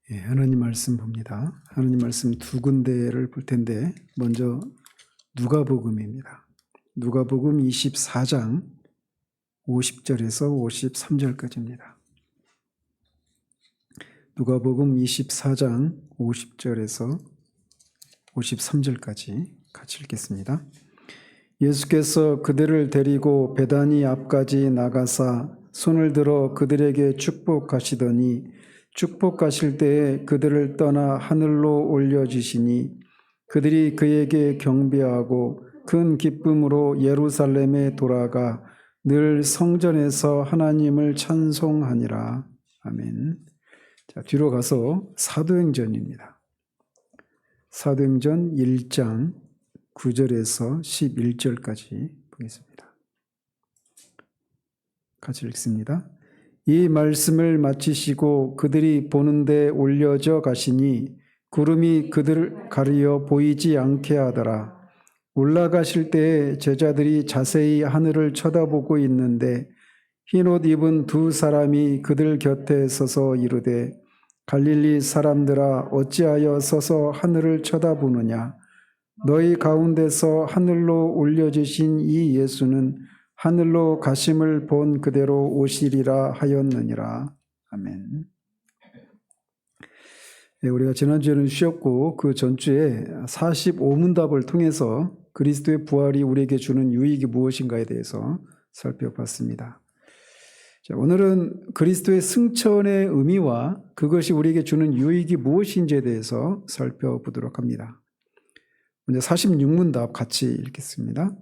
하나님 말씀 봅니다. 하나님 말씀 두 군데를 볼 텐데 먼저 누가복음입니다. 누가복음 24장 50절에서 53절까지입니다. 누가복음 24장 50절에서 53절까지 같이 읽겠습니다. 예수께서 그들을 데리고 베다니 앞까지 나가사 손을 들어 그들에게 축복하시더니 축복하실 때에 그들을 떠나 하늘로 올려주시니 그들이 그에게 경배하고 큰 기쁨으로 예루살렘에 돌아가 늘 성전에서 하나님을 찬송하니라. 아멘. 자, 뒤로 가서 사도행전입니다. 사도행전 1장 9절에서 11절까지 보겠습니다. 같이 읽습니다. 이 말씀을 마치시고 그들이 보는데 올려져 가시니 구름이 그들을 가리어 보이지 않게 하더라. 올라가실 때에 제자들이 자세히 하늘을 쳐다보고 있는데 흰옷 입은 두 사람이 그들 곁에 서서 이르되 갈릴리 사람들아 어찌하여 서서 하늘을 쳐다보느냐. 너희 가운데서 하늘로 올려주신 이 예수는 하늘로 가심을 본 그대로 오시리라 하였느니라. 아멘. 우리가 지난주에는 쉬었고 그 전주에 45문답을 통해서 그리스도의 부활이 우리에게 주는 유익이 무엇인가에 대해서 살펴봤습니다. 자, 오늘은 그리스도의 승천의 의미와 그것이 우리에게 주는 유익이 무엇인지에 대해서 살펴보도록 합니다. 먼저 46문답 같이 읽겠습니다.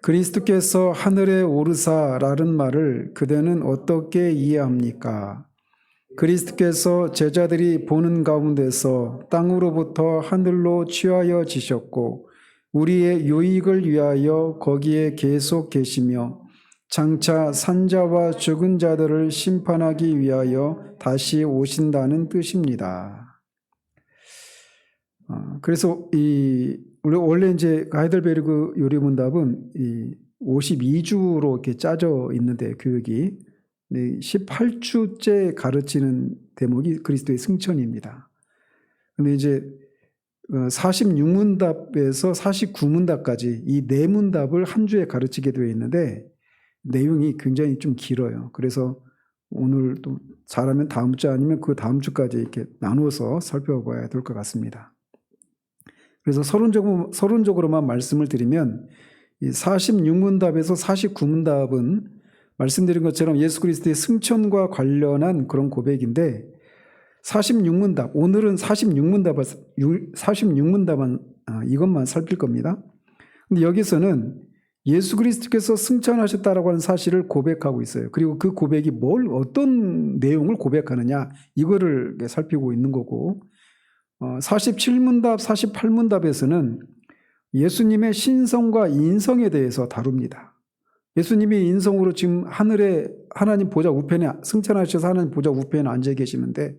그리스도께서 하늘에 오르사라는 말을 그대는 어떻게 이해합니까? 그리스도께서 제자들이 보는 가운데서 땅으로부터 하늘로 취하여 지셨고 우리의 유익을 위하여 거기에 계속 계시며 장차 산자와 죽은 자들을 심판하기 위하여 다시 오신다는 뜻입니다. 그래서 원래 이제 하이델베르그 요리문답은 52주로 이렇게 짜져 있는데 교육이 18주째 가르치는 대목이 그리스도의 승천입니다. 근데 이제 46문답에서 49문답까지 이 네 문답을 한 주에 가르치게 되어 있는데 내용이 굉장히 좀 길어요. 그래서 오늘 또 잘하면 다음 주 아니면 그 다음 주까지 이렇게 나누어서 살펴봐야 될 것 같습니다. 그래서 서론적으로만 말씀을 드리면 이 46문답에서 49문답은 말씀드린 것처럼 예수 그리스도의 승천과 관련한 그런 고백인데 46문답, 오늘은 46문답만 이것만 살필 겁니다. 근데 여기서는 예수 그리스도께서 승천하셨다라고 하는 사실을 고백하고 있어요. 그리고 그 고백이 어떤 내용을 고백하느냐 이거를 살피고 있는 거고 47문답, 48문답에서는 예수님의 신성과 인성에 대해서 다룹니다. 예수님이 인성으로 지금 하늘에 하나님 보좌 우편에 승천하셔서 하나님 보좌 우편에 앉아 계시는데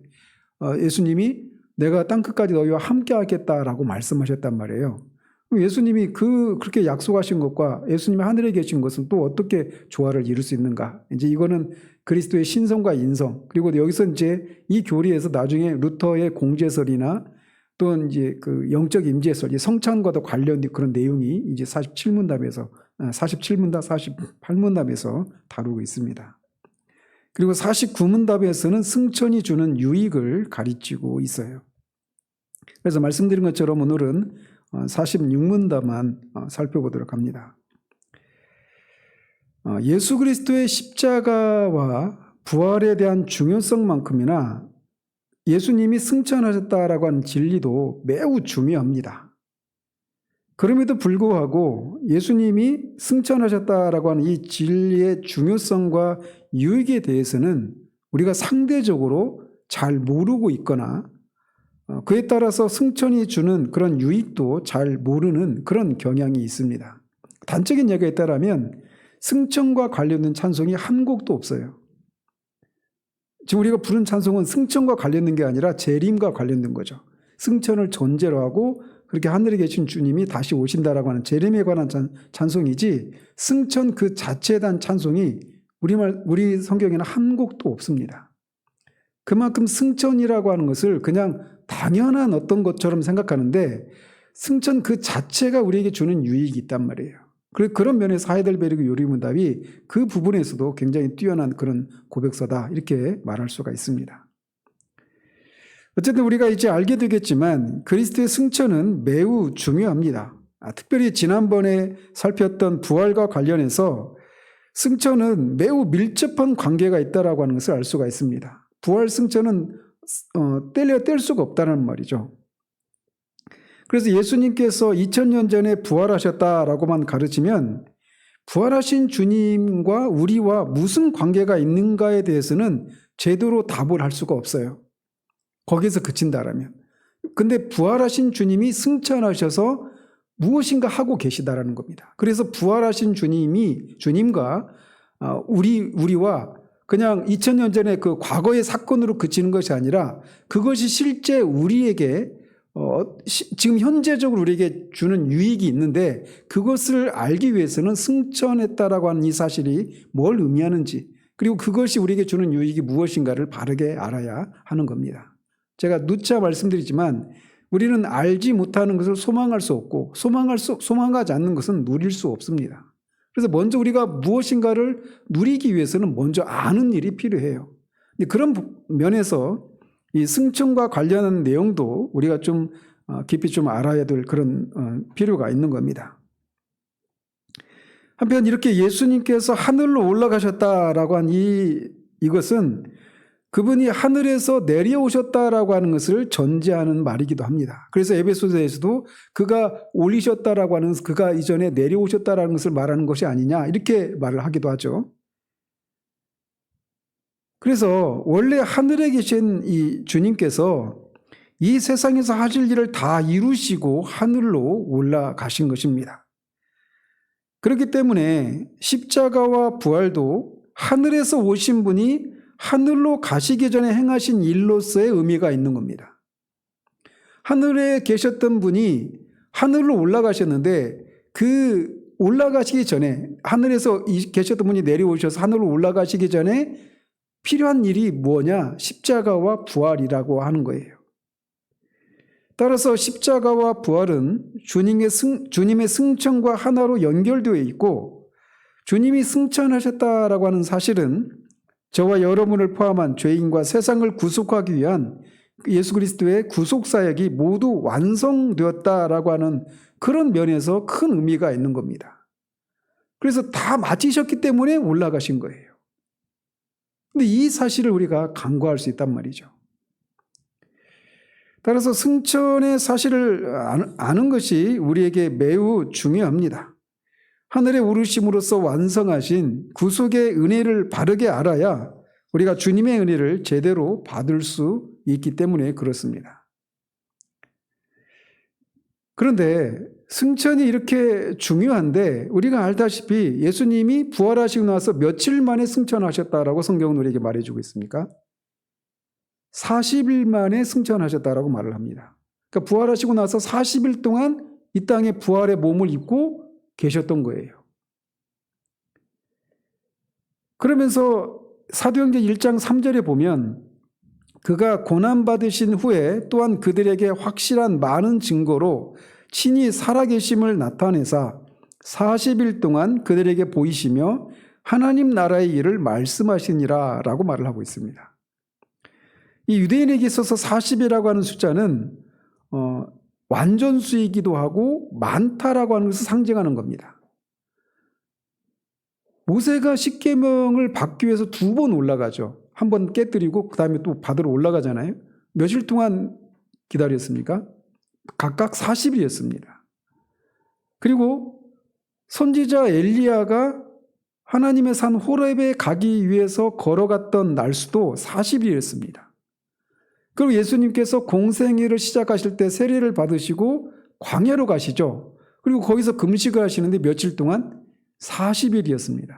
예수님이 내가 땅끝까지 너희와 함께 하겠다라고 말씀하셨단 말이에요. 예수님이 그렇게 약속하신 것과 예수님이 하늘에 계신 것은 또 어떻게 조화를 이룰 수 있는가? 이제 이거는 그리스도의 신성과 인성, 그리고 여기서 이제 이 교리에서 나중에 루터의 공제설이나 또 이제 그 영적 임재설, 성찬과도 관련된 그런 내용이 이제 47문답, 48문답에서 다루고 있습니다. 그리고 49문답에서는 승천이 주는 유익을 가르치고 있어요. 그래서 말씀드린 것처럼 오늘은 46문답만 살펴보도록 합니다. 예수 그리스도의 십자가와 부활에 대한 중요성만큼이나 예수님이 승천하셨다라고 하는 진리도 매우 중요합니다. 그럼에도 불구하고 예수님이 승천하셨다라고 하는 이 진리의 중요성과 유익에 대해서는 우리가 상대적으로 잘 모르고 있거나 그에 따라서 승천이 주는 그런 유익도 잘 모르는 그런 경향이 있습니다. 단적인 얘기가 있다면 승천과 관련된 찬송이 한 곡도 없어요. 지금 우리가 부른 찬송은 승천과 관련된 게 아니라 재림과 관련된 거죠. 승천을 전제로 하고 그렇게 하늘에 계신 주님이 다시 오신다라고 하는 재림에 관한 찬송이지 승천 그 자체에 대한 찬송이 우리 성경에는 한 곡도 없습니다. 그만큼 승천이라고 하는 것을 그냥 당연한 어떤 것처럼 생각하는데 승천 그 자체가 우리에게 주는 유익이 있단 말이에요. 그런 면에서 하이델베르그 요리문답이 그 부분에서도 굉장히 뛰어난 그런 고백서다 이렇게 말할 수가 있습니다. 어쨌든 우리가 이제 알게 되겠지만 그리스도의 승천은 매우 중요합니다. 특별히 지난번에 살폈던 부활과 관련해서 승천은 매우 밀접한 관계가 있다라고 하는 것을 알 수가 있습니다. 부활 승천은 뗄 수가 없다는 말이죠. 그래서 예수님께서 2000년 전에 부활하셨다라고만 가르치면 부활하신 주님과 우리와 무슨 관계가 있는가에 대해서는 제대로 답을 할 수가 없어요. 거기서 그친다라면. 근데 부활하신 주님이 승천하셔서 무엇인가 하고 계시다라는 겁니다. 그래서 부활하신 주님과 우리와 그냥 2000년 전에 그 과거의 사건으로 그치는 것이 아니라 그것이 실제 우리에게 지금 현재적으로 우리에게 주는 유익이 있는데 그것을 알기 위해서는 승천했다라고 하는 이 사실이 뭘 의미하는지 그리고 그것이 우리에게 주는 유익이 무엇인가를 바르게 알아야 하는 겁니다. 제가 누차 말씀드리지만 우리는 알지 못하는 것을 소망할 수 없고 소망하지 않는 것은 누릴 수 없습니다. 그래서 먼저 우리가 무엇인가를 누리기 위해서는 먼저 아는 일이 필요해요. 그런 면에서 이 승천과 관련한 내용도 우리가 좀 깊이 좀 알아야 될 그런 필요가 있는 겁니다. 한편 이렇게 예수님께서 하늘로 올라가셨다라고 한 이것은 그분이 하늘에서 내려오셨다라고 하는 것을 전제하는 말이기도 합니다. 그래서 에베소서에서도 그가 올리셨다라고 하는 그가 이전에 내려오셨다라는 것을 말하는 것이 아니냐 이렇게 말을 하기도 하죠. 그래서 원래 하늘에 계신 이 주님께서 이 세상에서 하실 일을 다 이루시고 하늘로 올라가신 것입니다. 그렇기 때문에 십자가와 부활도 하늘에서 오신 분이 하늘로 가시기 전에 행하신 일로서의 의미가 있는 겁니다. 하늘에 계셨던 분이 하늘로 올라가셨는데 그 올라가시기 전에 하늘에서 계셨던 분이 내려오셔서 하늘로 올라가시기 전에 필요한 일이 뭐냐? 십자가와 부활이라고 하는 거예요. 따라서 십자가와 부활은 주님의 승천과 하나로 연결되어 있고 주님이 승천하셨다라고 하는 사실은 저와 여러분을 포함한 죄인과 세상을 구속하기 위한 예수 그리스도의 구속사역이 모두 완성되었다라고 하는 그런 면에서 큰 의미가 있는 겁니다. 그래서 다 마치셨기 때문에 올라가신 거예요. 근데 이 사실을 우리가 간과할 수 있단 말이죠. 따라서 승천의 사실을 아는 것이 우리에게 매우 중요합니다. 하늘에 오르심으로써 완성하신 구속의 은혜를 바르게 알아야 우리가 주님의 은혜를 제대로 받을 수 있기 때문에 그렇습니다. 그런데 승천이 이렇게 중요한데 우리가 알다시피 예수님이 부활하시고 나서 며칠 만에 승천하셨다라고 성경은 우리에게 말해주고 있습니까? 40일 만에 승천하셨다라고 말을 합니다. 그러니까 부활하시고 나서 40일 동안 이 땅에 부활의 몸을 입고 계셨던 거예요. 그러면서 사도행전 1장 3절에 보면 그가 고난받으신 후에 또한 그들에게 확실한 많은 증거로 친히 살아계심을 나타내사 40일 동안 그들에게 보이시며 하나님 나라의 일을 말씀하시니라 라고 말을 하고 있습니다. 이 유대인에게 있어서 40이라고 하는 숫자는 완전수이기도 하고 많다라고 하는 것을 상징하는 겁니다. 모세가 십계명을 받기 위해서 2번 올라가죠. 한 번 깨뜨리고 그 다음에 또 받으러 올라가잖아요. 며칠 동안 기다렸습니까? 각각 40일이었습니다. 그리고 선지자 엘리야가 하나님의 산 호렙에 가기 위해서 걸어갔던 날수도 40일이었습니다. 그리고 예수님께서 공생애를 시작하실 때 세례를 받으시고 광야로 가시죠. 그리고 거기서 금식을 하시는데 며칠 동안 40일이었습니다.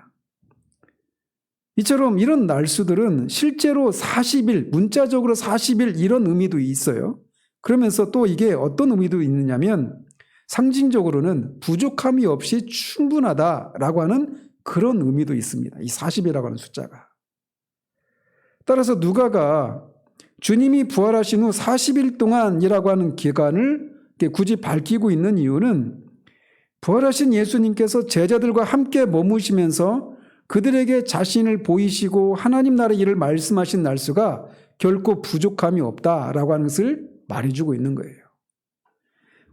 이처럼 이런 날수들은 실제로 40일, 문자적으로 40일 이런 의미도 있어요. 그러면서 또 이게 어떤 의미도 있느냐면 상징적으로는 부족함이 없이 충분하다라고 하는 그런 의미도 있습니다. 이 40이라고 하는 숫자가. 따라서 누가가 주님이 부활하신 후 40일 동안이라고 하는 기간을 굳이 밝히고 있는 이유는 부활하신 예수님께서 제자들과 함께 머무시면서 그들에게 자신을 보이시고 하나님 나라의 일을 말씀하신 날수가 결코 부족함이 없다라고 하는 것을 말해주고 있는 거예요.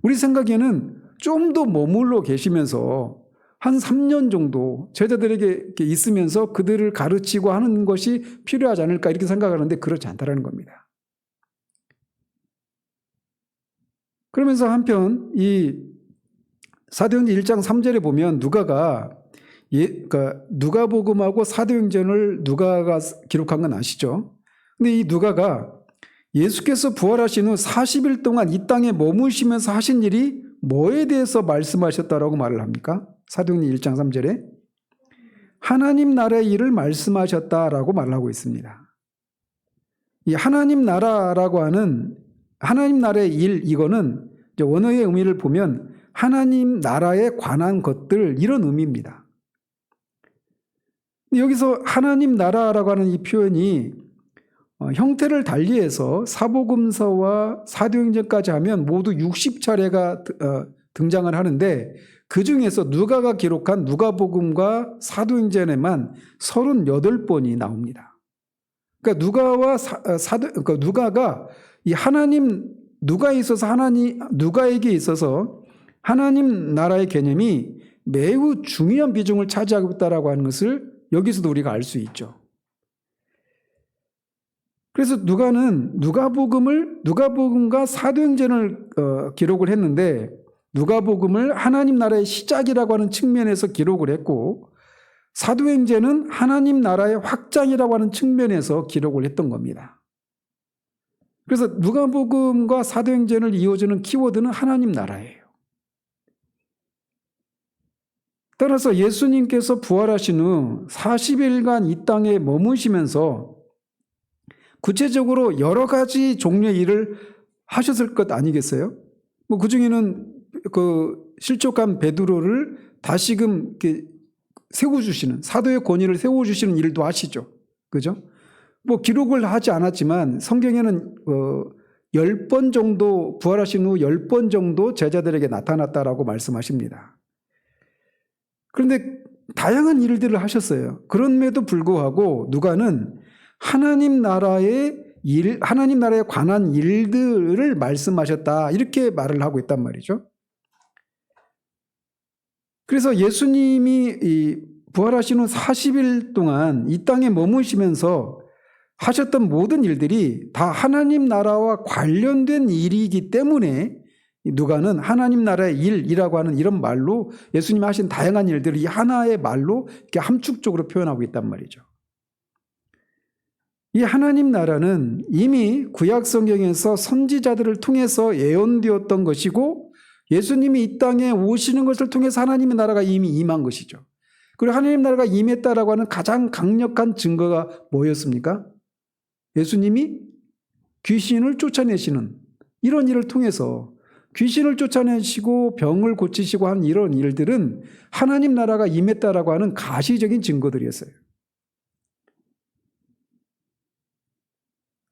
우리 생각에는 좀 더 머물러 계시면서 한 3년 정도 제자들에게 이렇게 있으면서 그들을 가르치고 하는 것이 필요하지 않을까 이렇게 생각하는데 그렇지 않다라는 겁니다. 그러면서 한편 이 사도행전 1장 3절에 보면 그러니까 누가복음하고 사도행전을 누가가 기록한 건 아시죠? 근데 이 누가가 예수께서 부활하신 후 40일 동안 이 땅에 머무시면서 하신 일이 뭐에 대해서 말씀하셨다라고 말을 합니까? 사도행전 1장 3절에 하나님 나라의 일을 말씀하셨다라고 말을 하고 있습니다. 이 하나님 나라라고 하는 하나님 나라의 일, 이거는 원어의 의미를 보면 하나님 나라에 관한 것들, 이런 의미입니다. 여기서 하나님 나라라고 하는 이 표현이 형태를 달리해서 사복음서와 사도행전까지 하면 모두 60차례가 등장을 하는데 그 중에서 누가가 기록한 누가복음과 사도행전에만 38번이 나옵니다. 그러니까 누가가 이 누가에게 있어서 하나님 나라의 개념이 매우 중요한 비중을 차지하고 있다라고 하는 것을 여기서도 우리가 알 수 있죠. 그래서 누가는 누가복음과 사도행전을 기록을 했는데 누가복음을 하나님 나라의 시작이라고 하는 측면에서 기록을 했고 사도행전은 하나님 나라의 확장이라고 하는 측면에서 기록을 했던 겁니다. 그래서 누가복음과 사도행전을 이어주는 키워드는 하나님 나라예요. 따라서 예수님께서 부활하신 후 40일간 이 땅에 머무시면서 구체적으로 여러 가지 종류의 일을 하셨을 것 아니겠어요? 그 중에는 실족한 베드로를 다시금 이렇게 세워주시는, 사도의 권위를 세워주시는 일도 하시죠. 그죠? 기록을 하지 않았지만 성경에는 10번 정도, 부활하신 후 10번 정도 제자들에게 나타났다라고 말씀하십니다. 그런데 다양한 일들을 하셨어요. 그럼에도 불구하고 누가는 하나님 나라에 관한 일들을 말씀하셨다, 이렇게 말을 하고 있단 말이죠. 그래서 예수님이 부활하신 후 40일 동안 이 땅에 머무시면서 하셨던 모든 일들이 다 하나님 나라와 관련된 일이기 때문에 누가는 하나님 나라의 일이라고 하는 이런 말로 예수님이 하신 다양한 일들을 이 하나의 말로 이렇게 함축적으로 표현하고 있단 말이죠. 이 하나님 나라는 이미 구약 성경에서 선지자들을 통해서 예언되었던 것이고 예수님이 이 땅에 오시는 것을 통해서 하나님의 나라가 이미 임한 것이죠. 그리고 하나님 나라가 임했다라고 하는 가장 강력한 증거가 뭐였습니까? 예수님이 귀신을 쫓아내시는 이런 일을 통해서 귀신을 쫓아내시고 병을 고치시고 한 이런 일들은 하나님 나라가 임했다라고 하는 가시적인 증거들이었어요.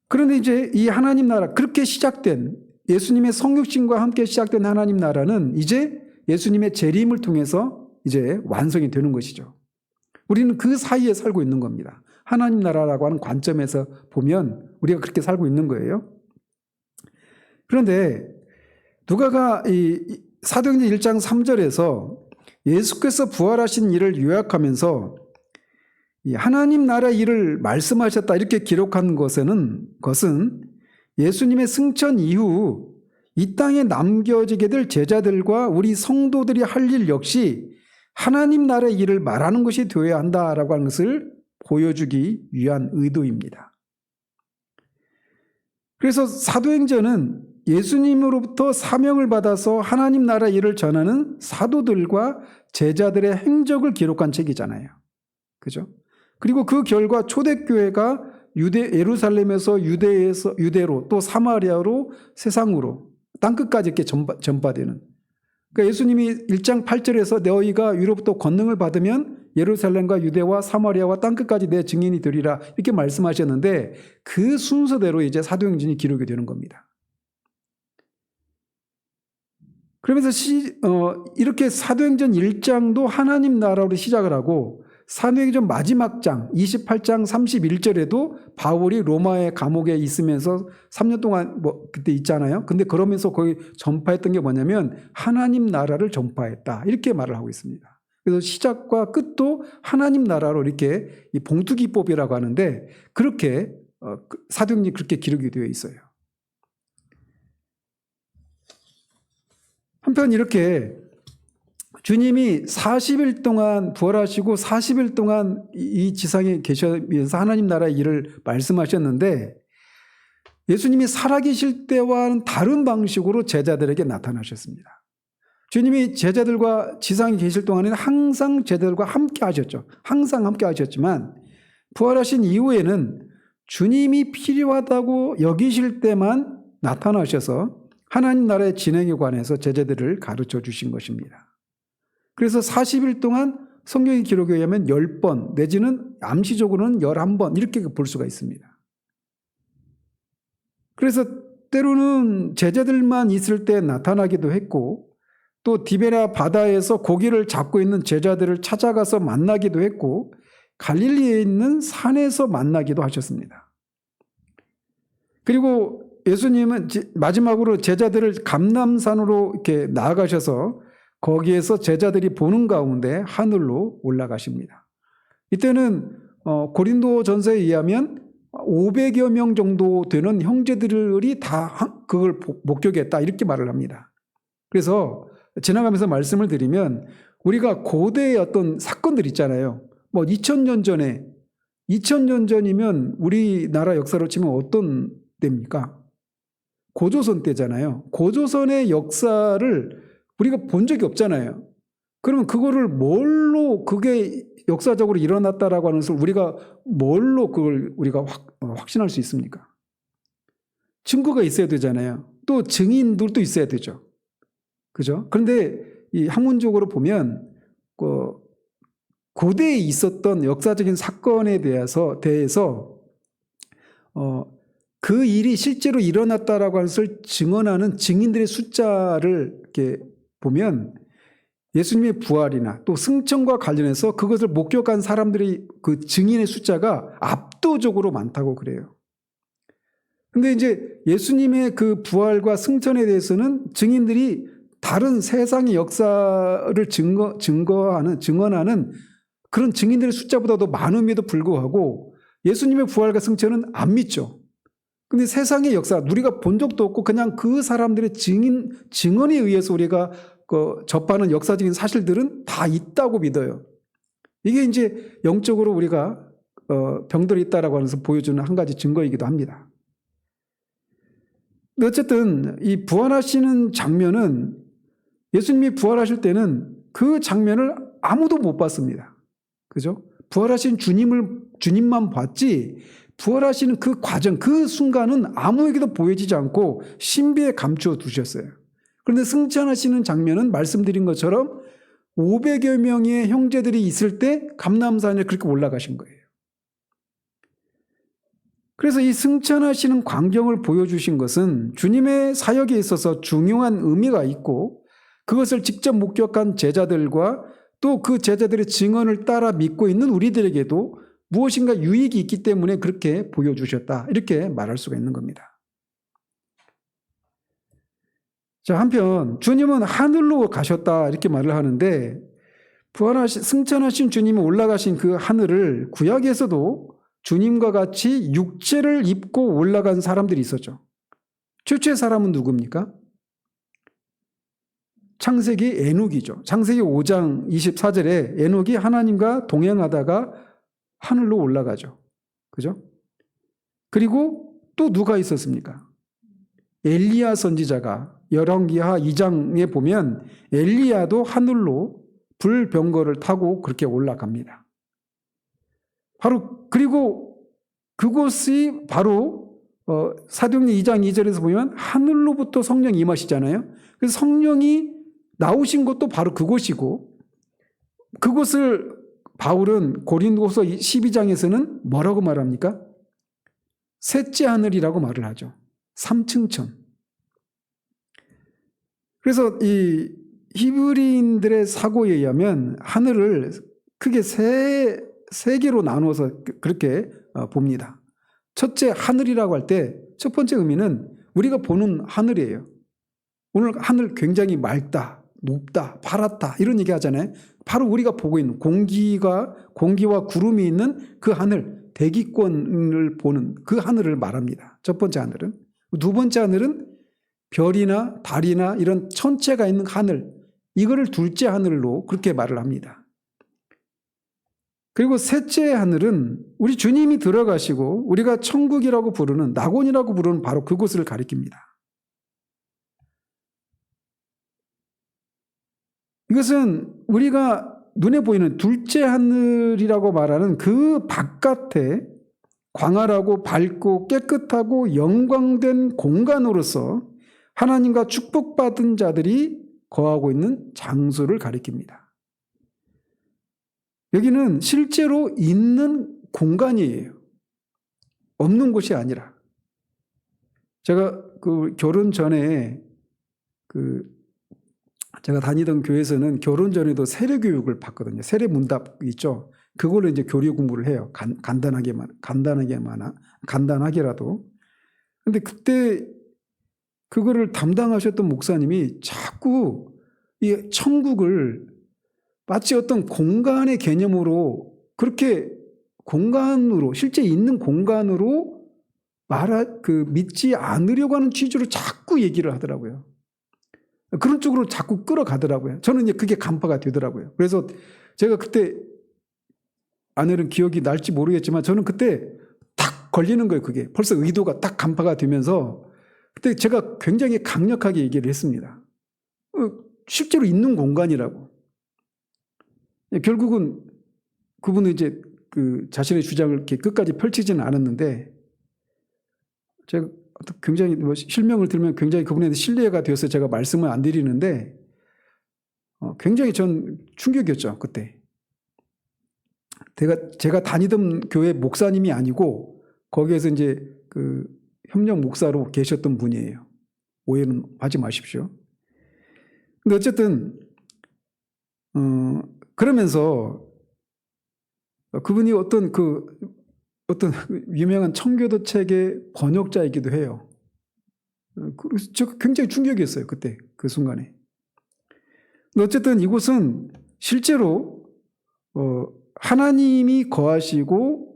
그런데 이제 이 하나님 나라, 그렇게 시작된 예수님의 성육신과 함께 시작된 하나님 나라는 이제 예수님의 재림을 통해서 이제 완성이 되는 것이죠. 우리는 그 사이에 살고 있는 겁니다. 하나님 나라라고 하는 관점에서 보면 우리가 그렇게 살고 있는 거예요. 그런데 누가가 이 사도행전 1장 3절에서 예수께서 부활하신 일을 요약하면서 이 하나님 나라의 일을 말씀하셨다, 이렇게 기록한 것은 예수님의 승천 이후 이 땅에 남겨지게 될 제자들과 우리 성도들이 할 일 역시 하나님 나라의 일을 말하는 것이 되어야 한다라고 하는 것을 보여주기 위한 의도입니다. 그래서 사도행전은 예수님으로부터 사명을 받아서 하나님 나라의 일을 전하는 사도들과 제자들의 행적을 기록한 책이잖아요. 그죠? 그리고 그 결과 초대교회가 예루살렘에서 유대로 또 사마리아로 세상으로 땅끝까지 이렇게 전파되는. 그러니까 예수님이 1장 8절에서 너희가 위로부터 권능을 받으면 예루살렘과 유대와 사마리아와 땅끝까지 내 증인이 되리라 이렇게 말씀하셨는데 그 순서대로 이제 사도행전이 기록이 되는 겁니다. 그러면서 이렇게 사도행전 1장도 하나님 나라로 시작을 하고 사도행전 마지막 장 28장 31절에도 바울이 로마의 감옥에 있으면서 3년 동안 그때 있잖아요. 근데 그러면서 거기 전파했던 게 뭐냐면 하나님 나라를 전파했다. 이렇게 말을 하고 있습니다. 그래서 시작과 끝도 하나님 나라로 이렇게 이 봉투기법이라고 하는데 그렇게 사도행전이 그렇게 기록이 되어 있어요. 한편 이렇게 주님이 40일 동안 부활하시고 40일 동안 이 지상에 계시면서 하나님 나라의 일을 말씀하셨는데 예수님이 살아계실 때와는 다른 방식으로 제자들에게 나타나셨습니다. 주님이 제자들과 지상에 계실 동안에는 항상 제자들과 함께 하셨죠. 항상 함께 하셨지만 부활하신 이후에는 주님이 필요하다고 여기실 때만 나타나셔서 하나님 나라의 진행에 관해서 제자들을 가르쳐 주신 것입니다. 그래서 40일 동안 성경의 기록에 의하면 10번 내지는 암시적으로는 11번 이렇게 볼 수가 있습니다. 그래서 때로는 제자들만 있을 때 나타나기도 했고 또 디베라 바다에서 고기를 잡고 있는 제자들을 찾아가서 만나기도 했고 갈릴리에 있는 산에서 만나기도 하셨습니다. 그리고 예수님은 마지막으로 제자들을 감람산으로 이렇게 나아가셔서 거기에서 제자들이 보는 가운데 하늘로 올라가십니다. 이때는 고린도 전서에 의하면 500여 명 정도 되는 형제들이 다 그걸 목격했다 이렇게 말을 합니다. 그래서 지나가면서 말씀을 드리면 우리가 고대의 어떤 사건들 있잖아요. 2000년 전에 2000년 전이면 우리나라 역사로 치면 어떤 때입니까? 고조선 때잖아요. 고조선의 역사를 우리가 본 적이 없잖아요. 그러면 그거를 뭘로 그게 역사적으로 일어났다라고 하는 것을 우리가 뭘로 그걸 우리가 확신할 수 있습니까? 증거가 있어야 되잖아요. 또 증인들도 있어야 되죠. 그죠? 그런데 이 학문적으로 보면 고대에 있었던 역사적인 사건에 대해서 그 일이 실제로 일어났다라고 하는 것을 증언하는 증인들의 숫자를 이렇게 보면 예수님의 부활이나 또 승천과 관련해서 그것을 목격한 사람들이 그 증인의 숫자가 압도적으로 많다고 그래요. 근데 이제 예수님의 그 부활과 승천에 대해서는 증인들이 다른 세상의 역사를 증언하는 그런 증인들의 숫자보다도 많음에도 불구하고 예수님의 부활과 승천은 안 믿죠. 근데 세상의 역사, 우리가 본 적도 없고 그냥 그 사람들의 증언에 의해서 우리가 접하는 역사적인 사실들은 다 있다고 믿어요. 이게 이제 영적으로 우리가 병들어 있다라고 하면서 보여주는 한 가지 증거이기도 합니다. 어쨌든 이 부활하시는 장면은 예수님이 부활하실 때는 그 장면을 아무도 못 봤습니다. 그죠? 부활하신 주님만 봤지 부활하시는 그 과정, 그 순간은 아무에게도 보여지지 않고 신비에 감추어 두셨어요. 그런데 승천하시는 장면은 말씀드린 것처럼 500여 명의 형제들이 있을 때 감람산에 그렇게 올라가신 거예요. 그래서 이 승천하시는 광경을 보여주신 것은 주님의 사역에 있어서 중요한 의미가 있고 그것을 직접 목격한 제자들과 또 그 제자들의 증언을 따라 믿고 있는 우리들에게도 무엇인가 유익이 있기 때문에 그렇게 보여주셨다. 이렇게 말할 수가 있는 겁니다. 자, 한편 주님은 하늘로 가셨다 이렇게 말을 하는데 승천하신 주님이 올라가신 그 하늘을 구약에서도 주님과 같이 육체를 입고 올라간 사람들이 있었죠. 최초의 사람은 누굽니까? 창세기 에녹이죠. 창세기 5장 24절에 에녹이 하나님과 동행하다가 하늘로 올라가죠. 그죠? 그리고 또 누가 있었습니까? 엘리야 선지자가 열왕기하 2장에 보면 엘리야도 하늘로 불병거를 타고 그렇게 올라갑니다. 그리고 그곳이 바로 사도행전 2장 2절에서 보면 하늘로부터 성령이 임하시잖아요. 그래서 성령이 나오신 곳도 바로 그곳이고 그곳을 바울은 고린도서 12장에서는 뭐라고 말합니까? 셋째 하늘이라고 말을 하죠. 3층천. 그래서 이 히브리인들의 사고에 의하면 하늘을 크게 세 개로 나누어서 그렇게 봅니다. 첫째 하늘이라고 할 때 첫 번째 의미는 우리가 보는 하늘이에요. 오늘 하늘 굉장히 맑다, 높다, 파랗다 이런 얘기 하잖아요. 바로 우리가 보고 있는 공기와 구름이 있는 그 하늘, 대기권을 보는 그 하늘을 말합니다. 첫 번째 하늘은. 두 번째 하늘은 별이나 달이나 이런 천체가 있는 하늘, 이거를 둘째 하늘로 그렇게 말을 합니다. 그리고 셋째 하늘은 우리 주님이 들어가시고 우리가 천국이라고 부르는, 낙원이라고 부르는 바로 그곳을 가리킵니다. 이것은 우리가 눈에 보이는 둘째 하늘이라고 말하는 그 바깥에 광활하고 밝고 깨끗하고 영광된 공간으로서 하나님과 축복받은 자들이 거하고 있는 장소를 가리킵니다. 여기는 실제로 있는 공간이에요. 없는 곳이 아니라. 제가 결혼 전에 제가 다니던 교회에서는 결혼 전에도 세례 교육을 받거든요. 세례 문답 있죠. 그걸로 이제 교리 공부를 해요. 간단하게라도. 근데 그때 그거를 담당하셨던 목사님이 자꾸 이 천국을 마치 어떤 공간의 개념으로 그렇게 공간으로, 실제 있는 공간으로 믿지 않으려고 하는 취지로 자꾸 얘기를 하더라고요. 그런 쪽으로 자꾸 끌어가더라고요. 저는 이제 그게 간파가 되더라고요. 그래서 제가 그때 아내는 기억이 날지 모르겠지만 저는 그때 딱 걸리는 거예요. 그게 벌써 의도가 딱 간파가 되면서 그때 제가 굉장히 강력하게 얘기를 했습니다. 실제로 있는 공간이라고. 결국은 그분은 이제 자신의 주장을 이렇게 끝까지 펼치지는 않았는데 제가 굉장히 실명을 들으면 굉장히 그분에 대해 신뢰가 되어서 제가 말씀을 안 드리는데 굉장히 전 충격이었죠. 그때. 제가 다니던 교회 목사님이 아니고 거기에서 이제 협력 목사로 계셨던 분이에요. 오해는 하지 마십시오. 근데 어쨌든 그러면서 그분이 어떤 유명한 청교도 책의 번역자이기도 해요. 그래서 제가 굉장히 충격이었어요. 그때 그 순간에. 근데 어쨌든 이곳은 실제로 하나님이 거하시고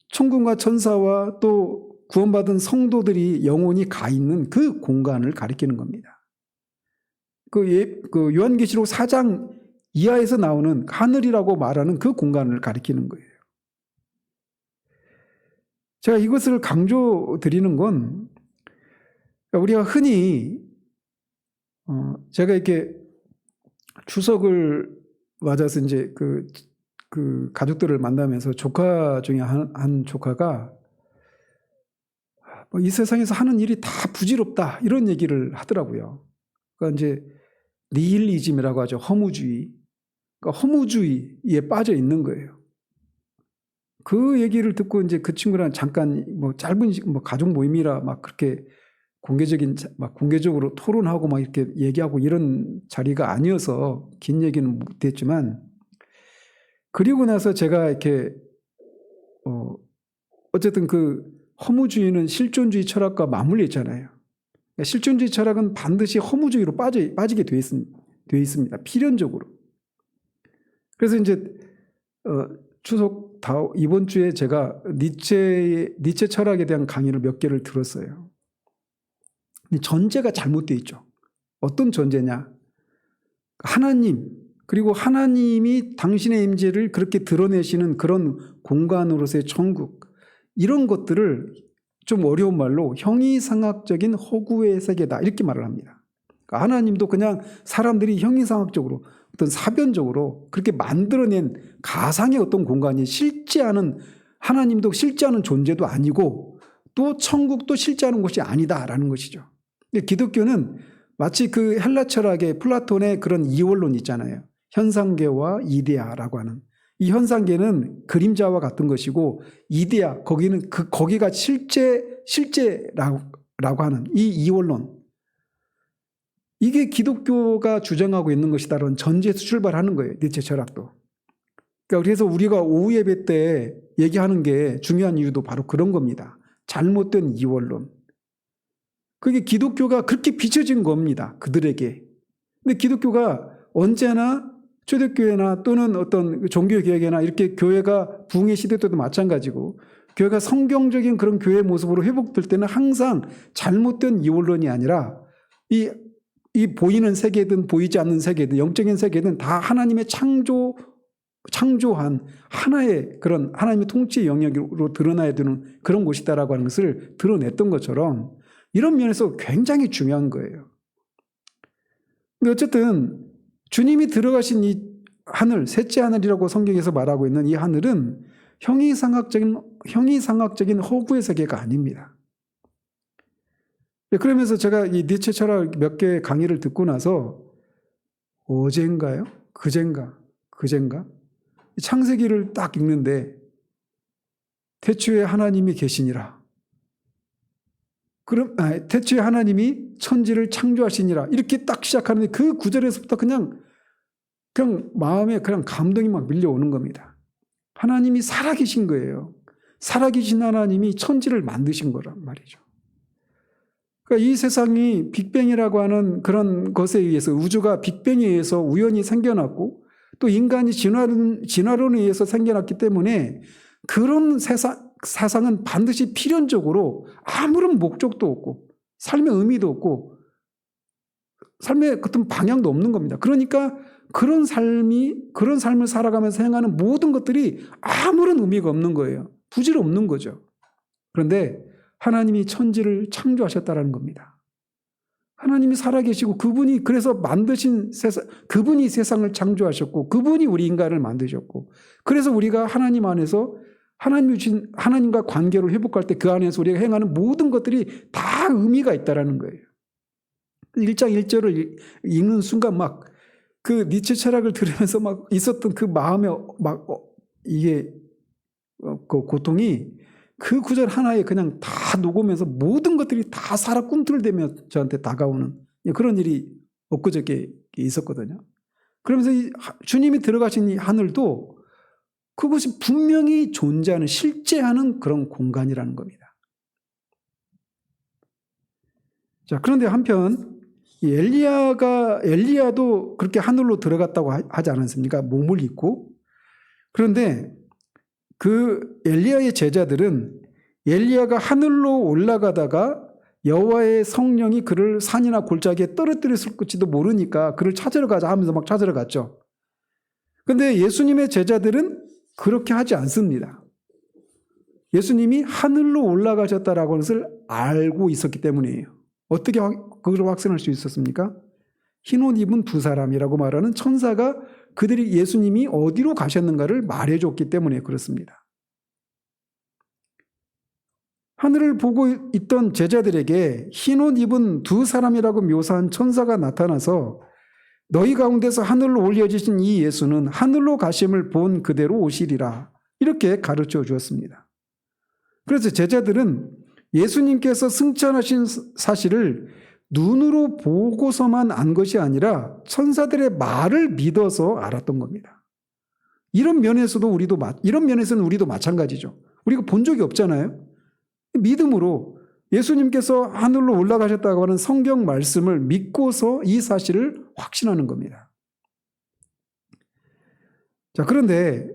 천군과 천사와 또 구원받은 성도들이 영혼이 가 있는 그 공간을 가리키는 겁니다. 요한계시록 4장 이하에서 나오는 하늘이라고 말하는 그 공간을 가리키는 거예요. 제가 이것을 강조드리는 건 우리가 흔히 제가 이렇게 추석을 맞아서 이제 그 가족들을 만나면서 조카 중에 한 조카가 이 세상에서 하는 일이 다 부질없다 이런 얘기를 하더라고요. 그러니까 이제 니힐리즘이라고 하죠. 허무주의. 그러니까 허무주의에 빠져 있는 거예요. 그 얘기를 듣고 이제 그 친구랑 잠깐 짧은 가족 모임이라 막 그렇게 공개적으로 토론하고 막 이렇게 얘기하고 이런 자리가 아니어서 긴 얘기는 못했지만 그리고 나서 제가 이렇게 어쨌든 그 허무주의는 실존주의 철학과 맞물려 있잖아요. 그러니까 실존주의 철학은 반드시 허무주의로 빠지게 되어 있습니다. 필연적으로. 그래서 이제 추석 이번 주에 제가 니체 철학에 대한 강의를 몇 개를 들었어요. 전제가 잘못되어 있죠. 어떤 전제냐? 하나님, 그리고 하나님이 당신의 임재를 그렇게 드러내시는 그런 공간으로서의 천국, 이런 것들을 좀 어려운 말로 형이상학적인 허구의 세계다 이렇게 말을 합니다. 그러니까 하나님도 그냥 사람들이 형이상학적으로 어떤 사변적으로 그렇게 만들어낸 가상의 어떤 공간이 실제 않은, 하나님도 실제 않은 존재도 아니고 또 천국도 실제 않은 곳이 아니다라는 것이죠. 기독교는 마치 그 헬라 철학의 플라톤의 그런 이원론 있잖아요. 현상계와 이데아라고 하는 이 현상계는 그림자와 같은 것이고 이데아 거기는 거기가 실제라고 하는 이 이원론, 이게 기독교가 주장하고 있는 것이다라는 전제에서 출발하는 거예요. 니체 철학도. 그러니까 그래서 우리가 오후 예배 때 얘기하는 게 중요한 이유도 바로 그런 겁니다. 잘못된 이원론. 그게 기독교가 그렇게 비춰진 겁니다. 그들에게. 근데 기독교가 언제나 초대교회나 또는 어떤 종교개혁이나 이렇게 교회가 부흥의 시대 때도 마찬가지고 교회가 성경적인 그런 교회 모습으로 회복될 때는 항상 잘못된 이원론이 아니라 이 보이는 세계든 보이지 않는 세계든 영적인 세계든 다 하나님의 창조한 하나의 그런 하나님의 통치의 영역으로 드러나야 되는 그런 곳이다라고 하는 것을 드러냈던 것처럼 이런 면에서 굉장히 중요한 거예요. 근데 어쨌든 주님이 들어가신 이 하늘, 셋째 하늘이라고 성경에서 말하고 있는 이 하늘은 형이상학적인 허구의 세계가 아닙니다. 그러면서 제가 이 니체 철학 몇 개 강의를 듣고 나서 어젠가요? 그젠가 창세기를 딱 읽는데 태초에 하나님이 계시니라. 태초에 하나님이 천지를 창조하시니라. 이렇게 딱 시작하는데 그 구절에서부터 그냥 마음에 그냥 감동이 막 밀려오는 겁니다. 하나님이 살아계신 거예요. 살아계신 하나님이 천지를 만드신 거란 말이죠. 그러니까 이 세상이 빅뱅이라고 하는 그런 것에 의해서 우주가 빅뱅에 의해서 우연히 생겨났고 또 인간이 진화론에 의해서 생겨났기 때문에 그런 세상은 반드시 필연적으로 아무런 목적도 없고 삶의 의미도 없고 삶의 어떤 방향도 없는 겁니다. 그러니까 그런 삶을 살아가면서 행하는 모든 것들이 아무런 의미가 없는 거예요. 부질 없는 거죠. 그런데 하나님이 천지를 창조하셨다라는 겁니다. 하나님이 살아계시고 그분이 그래서 만드신 세상, 그분이 세상을 창조하셨고 그분이 우리 인간을 만드셨고 그래서 우리가 하나님 안에서 하나님과 관계를 회복할 때 그 안에서 우리가 행하는 모든 것들이 다 의미가 있다라는 거예요. 1장 1절을 읽는 순간 막 그 니체 철학을 들으면서 막 있었던 그 마음에 이게 그 고통이 그 구절 하나에 그냥 다 녹으면서 모든 것들이 다 살아 꿈틀대며 저한테 다가오는 그런 일이 엊그저께 있었거든요. 그러면서 주님이 들어가신 이 하늘도 그것이 분명히 존재하는 실제하는 그런 공간이라는 겁니다. 자, 그런데 한편 엘리야도 그렇게 하늘로 들어갔다고 하지 않았습니까? 몸을 입고. 그런데 그 엘리야의 제자들은 엘리야가 하늘로 올라가다가 여호와의 성령이 그를 산이나 골짜기에 떨어뜨렸을지도 모르니까 그를 찾으러 가자 하면서 막 찾으러 갔죠. 그런데 예수님의 제자들은 그렇게 하지 않습니다. 예수님이 하늘로 올라가셨다라고 하는 것을 알고 있었기 때문이에요. 어떻게 그걸 확신할 수 있었습니까? 흰옷 입은 두 사람이라고 말하는 천사가 그들이 예수님이 어디로 가셨는가를 말해줬기 때문에 그렇습니다. 하늘을 보고 있던 제자들에게 흰옷 입은 두 사람이라고 묘사한 천사가 나타나서 너희 가운데서 하늘로 올려지신 이 예수는 하늘로 가심을 본 그대로 오시리라 이렇게 가르쳐 주었습니다. 그래서 제자들은 예수님께서 승천하신 사실을 눈으로 보고서만 안 것이 아니라 천사들의 말을 믿어서 알았던 겁니다. 이런 면에서는 우리도 마찬가지죠. 우리가 본 적이 없잖아요. 믿음으로 예수님께서 하늘로 올라가셨다고 하는 성경 말씀을 믿고서 이 사실을 확신하는 겁니다. 자, 그런데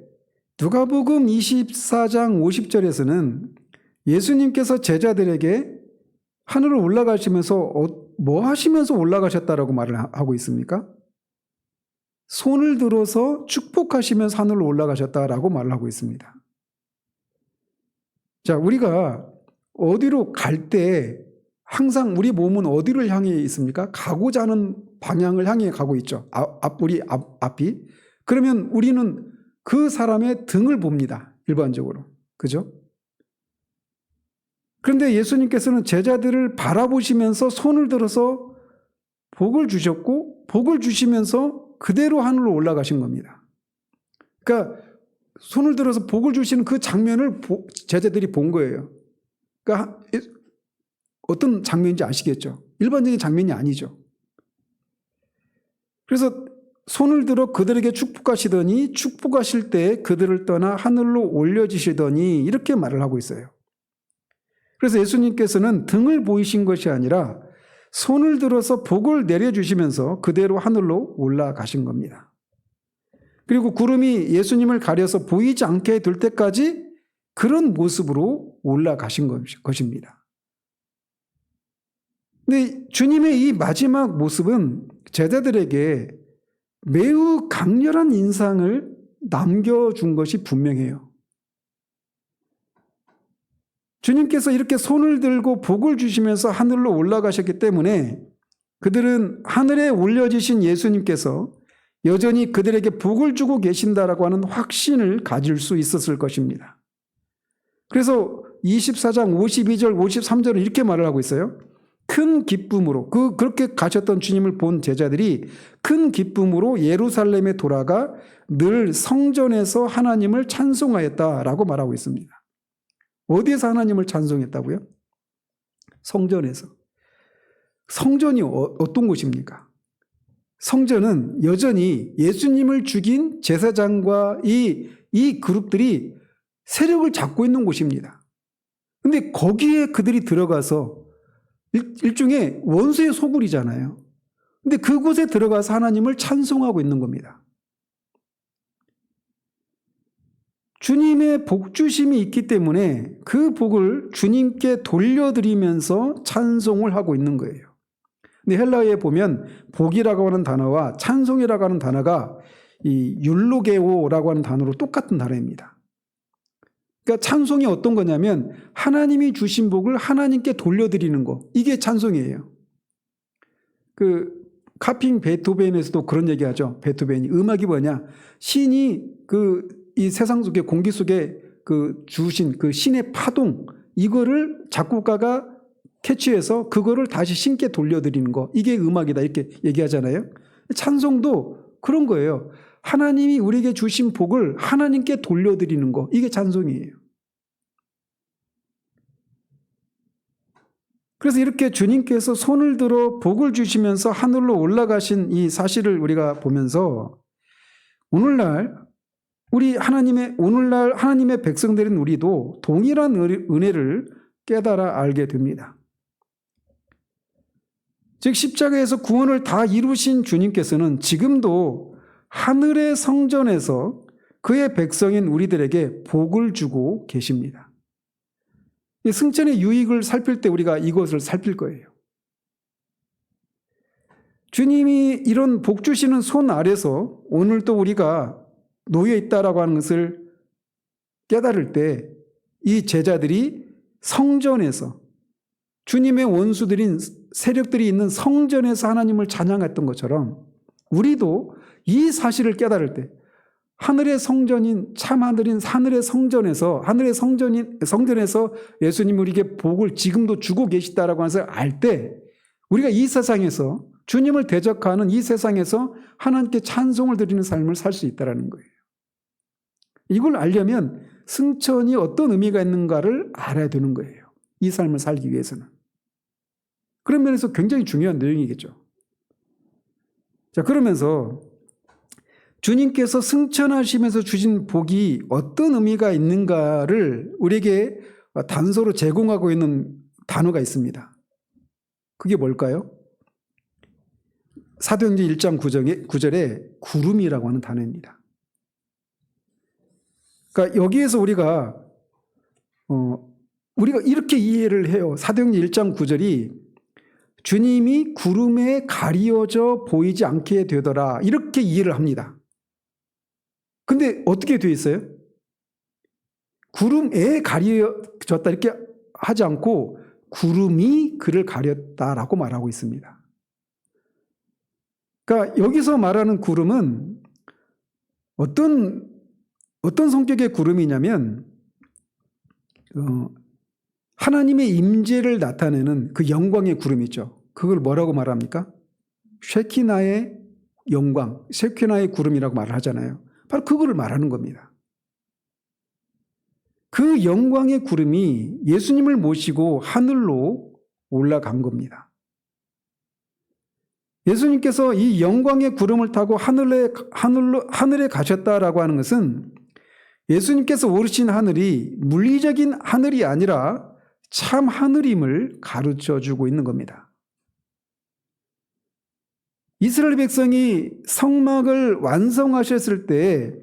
누가복음 24장 50절에서는 예수님께서 제자들에게 하늘로 올라가시면서 뭐 하시면서 올라가셨다라고 말을 하고 있습니까? 손을 들어서 축복하시면서 하늘로 올라가셨다라고 말을 하고 있습니다. 자, 우리가 어디로 갈 때 항상 우리 몸은 어디를 향해 있습니까? 가고자 하는 방향을 향해 가고 있죠. 우리 앞이. 그러면 우리는 그 사람의 등을 봅니다. 일반적으로. 그죠? 그런데 예수님께서는 제자들을 바라보시면서 손을 들어서 복을 주셨고 복을 주시면서 그대로 하늘로 올라가신 겁니다. 그러니까 손을 들어서 복을 주시는 그 장면을 제자들이 본 거예요. 그러니까 어떤 장면인지 아시겠죠? 일반적인 장면이 아니죠. 그래서 손을 들어 그들에게 축복하시더니 축복하실 때 그들을 떠나 하늘로 올려지시더니 이렇게 말을 하고 있어요. 그래서 예수님께서는 등을 보이신 것이 아니라 손을 들어서 복을 내려주시면서 그대로 하늘로 올라가신 겁니다. 그리고 구름이 예수님을 가려서 보이지 않게 될 때까지 그런 모습으로 올라가신 것입니다. 근데 주님의 이 마지막 모습은 제자들에게 매우 강렬한 인상을 남겨준 것이 분명해요. 주님께서 이렇게 손을 들고 복을 주시면서 하늘로 올라가셨기 때문에 그들은 하늘에 올려지신 예수님께서 여전히 그들에게 복을 주고 계신다라고 하는 확신을 가질 수 있었을 것입니다. 그래서 24장 52절 53절은 이렇게 말을 하고 있어요. 큰 기쁨으로 그렇게 가셨던 주님을 본 제자들이 큰 기쁨으로 예루살렘에 돌아가 늘 성전에서 하나님을 찬송하였다라고 말하고 있습니다. 어디에서 하나님을 찬송했다고요? 성전에서. 성전이 어떤 곳입니까? 성전은 여전히 예수님을 죽인 제사장과 이 그룹들이 세력을 잡고 있는 곳입니다. 근데 거기에 그들이 들어가서 일종의 원수의 소굴이잖아요. 근데 그곳에 들어가서 하나님을 찬송하고 있는 겁니다. 주님의 복주심이 있기 때문에 그 복을 주님께 돌려드리면서 찬송을 하고 있는 거예요. 근데 헬라어에 보면 복이라고 하는 단어와 찬송이라고 하는 단어가 이 율로게오라고 하는 단어로 똑같은 단어입니다. 그러니까 찬송이 어떤 거냐면 하나님이 주신 복을 하나님께 돌려드리는 거. 이게 찬송이에요. 카핑 베토벤에서도 그런 얘기하죠. 베토벤이 음악이 뭐냐? 신이 이 세상 속에 공기 속에 주신 신의 파동 이거를 작곡가가 캐치해서 그거를 다시 신께 돌려드리는 거. 이게 음악이다 이렇게 얘기하잖아요. 찬송도 그런 거예요. 하나님이 우리에게 주신 복을 하나님께 돌려드리는 거. 이게 찬송이에요. 그래서 이렇게 주님께서 손을 들어 복을 주시면서 하늘로 올라가신 이 사실을 우리가 보면서 오늘날 하나님의 백성들인 우리도 동일한 은혜를 깨달아 알게 됩니다. 즉 십자가에서 구원을 다 이루신 주님께서는 지금도 하늘의 성전에서 그의 백성인 우리들에게 복을 주고 계십니다. 이 승천의 유익을 살필 때 우리가 이것을 살필 거예요. 주님이 이런 복 주시는 손 아래서 오늘도 우리가 놓여 있다라고 하는 것을 깨달을 때 이 제자들이 성전에서 주님의 원수들인 세력들이 있는 성전에서 하나님을 찬양했던 것처럼 우리도 이 사실을 깨달을 때 하늘의 성전인 참 하늘의 성전에서 예수님이 우리에게 복을 지금도 주고 계시다라고 하는 것을 알 때 우리가 이 세상에서 주님을 대적하는 이 세상에서 하나님께 찬송을 드리는 삶을 살 수 있다는 거예요. 이걸 알려면 승천이 어떤 의미가 있는가를 알아야 되는 거예요. 이 삶을 살기 위해서는. 그런 면에서 굉장히 중요한 내용이겠죠. 자, 그러면서 주님께서 승천하시면서 주신 복이 어떤 의미가 있는가를 우리에게 단서로 제공하고 있는 단어가 있습니다. 그게 뭘까요? 사도행전 1장 9절에 구름이라고 하는 단어입니다. 그러니까 여기에서 우리가 이렇게 이해를 해요. 사도행전 1장 9절이 주님이 구름에 가리워져 보이지 않게 되더라 이렇게 이해를 합니다. 근데 어떻게 되어 있어요? 구름에 가려졌다 이렇게 하지 않고 구름이 그를 가렸다라고 말하고 있습니다. 그러니까 여기서 말하는 구름은 어떤 성격의 구름이냐면 하나님의 임재를 나타내는 그 영광의 구름이죠. 그걸 뭐라고 말합니까? 쉐키나의 영광, 쉐키나의 구름이라고 말을 하잖아요. 바로 그거를 말하는 겁니다. 그 영광의 구름이 예수님을 모시고 하늘로 올라간 겁니다. 예수님께서 이 영광의 구름을 타고 하늘에 가셨다라고 하는 것은 예수님께서 오르신 하늘이 물리적인 하늘이 아니라 참 하늘임을 가르쳐 주고 있는 겁니다. 이스라엘 백성이 성막을 완성하셨을 때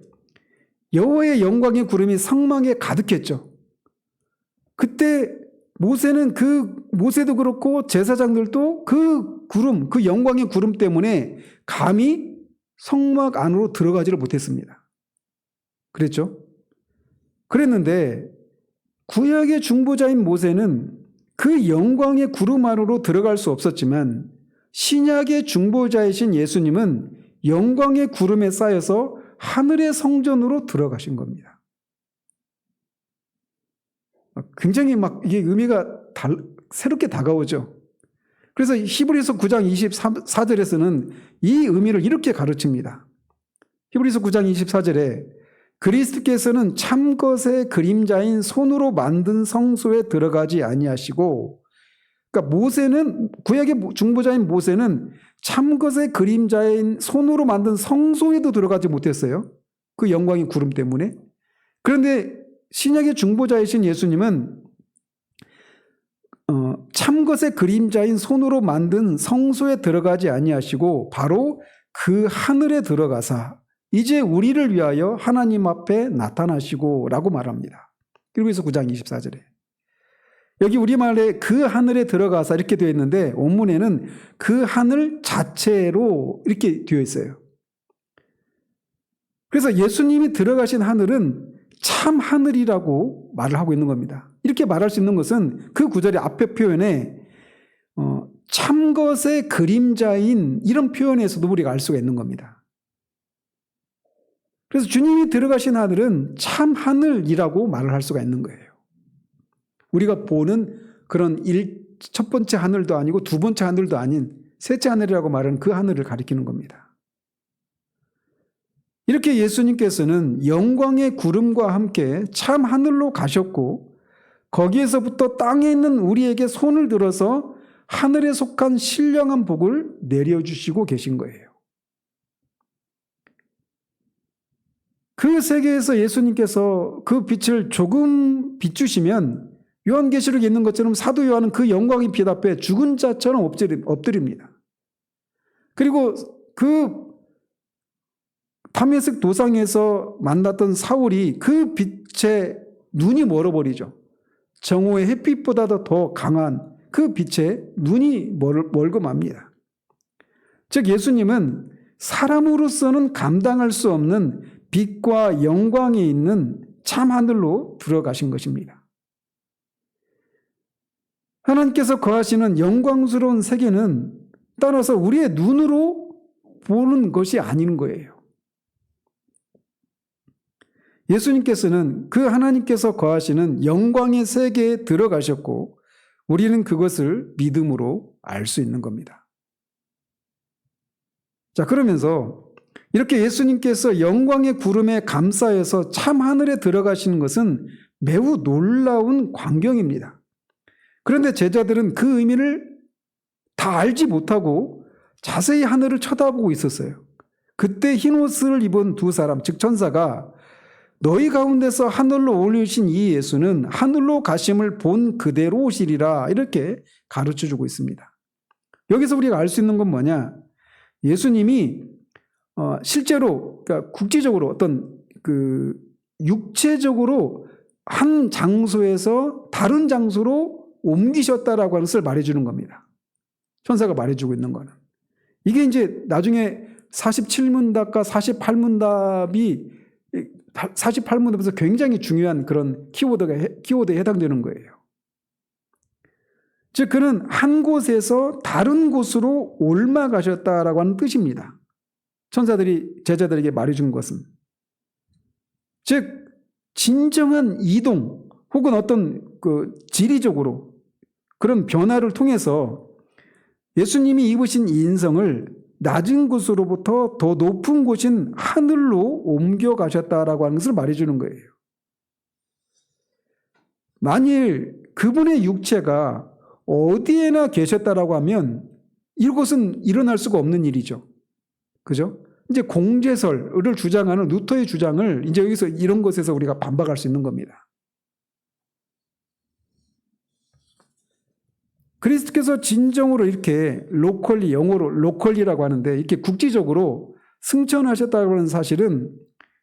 여호와의 영광의 구름이 성막에 가득했죠. 그때 모세도 그렇고 제사장들도 그 구름, 그 영광의 구름 때문에 감히 성막 안으로 들어가지를 못했습니다. 그랬죠? 그랬는데 구약의 중보자인 모세는 그 영광의 구름 안으로 들어갈 수 없었지만 신약의 중보자이신 예수님은 영광의 구름에 쌓여서 하늘의 성전으로 들어가신 겁니다. 굉장히 이게 의미가 새롭게 다가오죠. 그래서 히브리서 9장 24절에서는 이 의미를 이렇게 가르칩니다. 히브리서 9장 24절에 그리스도께서는 참것의 그림자인 손으로 만든 성소에 들어가지 아니하시고, 그러니까 구약의 중보자인 모세는 참것의 그림자인 손으로 만든 성소에도 들어가지 못했어요. 그 영광의 구름 때문에. 그런데 신약의 중보자이신 예수님은 참것의 그림자인 손으로 만든 성소에 들어가지 아니하시고 바로 그 하늘에 들어가사 이제 우리를 위하여 하나님 앞에 나타나시고 라고 말합니다. 그리고서 9장 24절에 여기 우리말에 그 하늘에 들어가사 이렇게 되어 있는데 원문에는 그 하늘 자체로 이렇게 되어 있어요. 그래서 예수님이 들어가신 하늘은 참 하늘이라고 말을 하고 있는 겁니다. 이렇게 말할 수 있는 것은 그 구절의 앞에 표현에 참것의 그림자인 이런 표현에서도 우리가 알 수가 있는 겁니다. 그래서 주님이 들어가신 하늘은 참 하늘이라고 말을 할 수가 있는 거예요. 우리가 보는 그런 첫 번째 하늘도 아니고 두 번째 하늘도 아닌 셋째 하늘이라고 말하는 그 하늘을 가리키는 겁니다. 이렇게 예수님께서는 영광의 구름과 함께 참 하늘로 가셨고 거기에서부터 땅에 있는 우리에게 손을 들어서 하늘에 속한 신령한 복을 내려주시고 계신 거예요. 그 세계에서 예수님께서 그 빛을 조금 비추시면 요한계시록에 있는 것처럼 사도 요한은 그 영광의 빛 앞에 죽은 자처럼 엎드립니다. 그리고 그 다메섹 도상에서 만났던 사울이 그 빛에 눈이 멀어버리죠. 정오의 햇빛보다도 더 강한 그 빛에 눈이 멀고 맙니다. 즉 예수님은 사람으로서는 감당할 수 없는 빛과 영광이 있는 참 하늘로 들어가신 것입니다. 하나님께서 거하시는 영광스러운 세계는 따라서 우리의 눈으로 보는 것이 아닌 거예요. 예수님께서는 그 하나님께서 거하시는 영광의 세계에 들어가셨고 우리는 그것을 믿음으로 알 수 있는 겁니다. 자, 그러면서 이렇게 예수님께서 영광의 구름에 감싸여서 참 하늘에 들어가시는 것은 매우 놀라운 광경입니다. 그런데 제자들은 그 의미를 다 알지 못하고 자세히 하늘을 쳐다보고 있었어요. 그때 흰옷을 입은 두 사람, 즉 천사가 너희 가운데서 하늘로 올리신 이 예수는 하늘로 가심을 본 그대로 오시리라 이렇게 가르쳐주고 있습니다. 여기서 우리가 알 수 있는 건 뭐냐? 예수님이 실제로 그러니까 국지적으로 어떤 육체적으로 한 장소에서 다른 장소로 옮기셨다라고 하는 것을 말해주는 겁니다. 천사가 말해주고 있는 거는. 이게 이제 나중에 47문답과 48문답에서 굉장히 중요한 그런 키워드에 해당되는 거예요. 즉 그는 한 곳에서 다른 곳으로 옮아가셨다라고 하는 뜻입니다. 천사들이 제자들에게 말해준 것은. 즉 진정한 이동 혹은 어떤 지리적으로 그런 변화를 통해서 예수님이 입으신 이 인성을 낮은 곳으로부터 더 높은 곳인 하늘로 옮겨가셨다라고 하는 것을 말해주는 거예요. 만일 그분의 육체가 어디에나 계셨다라고 하면 이것은 일어날 수가 없는 일이죠. 그죠? 이제 공제설을 주장하는 루터의 주장을 이제 여기서 이런 것에서 우리가 반박할 수 있는 겁니다. 그리스도께서 진정으로 이렇게 로컬리, 영어로 로컬리라고 하는데 이렇게 국지적으로 승천하셨다고 하는 사실은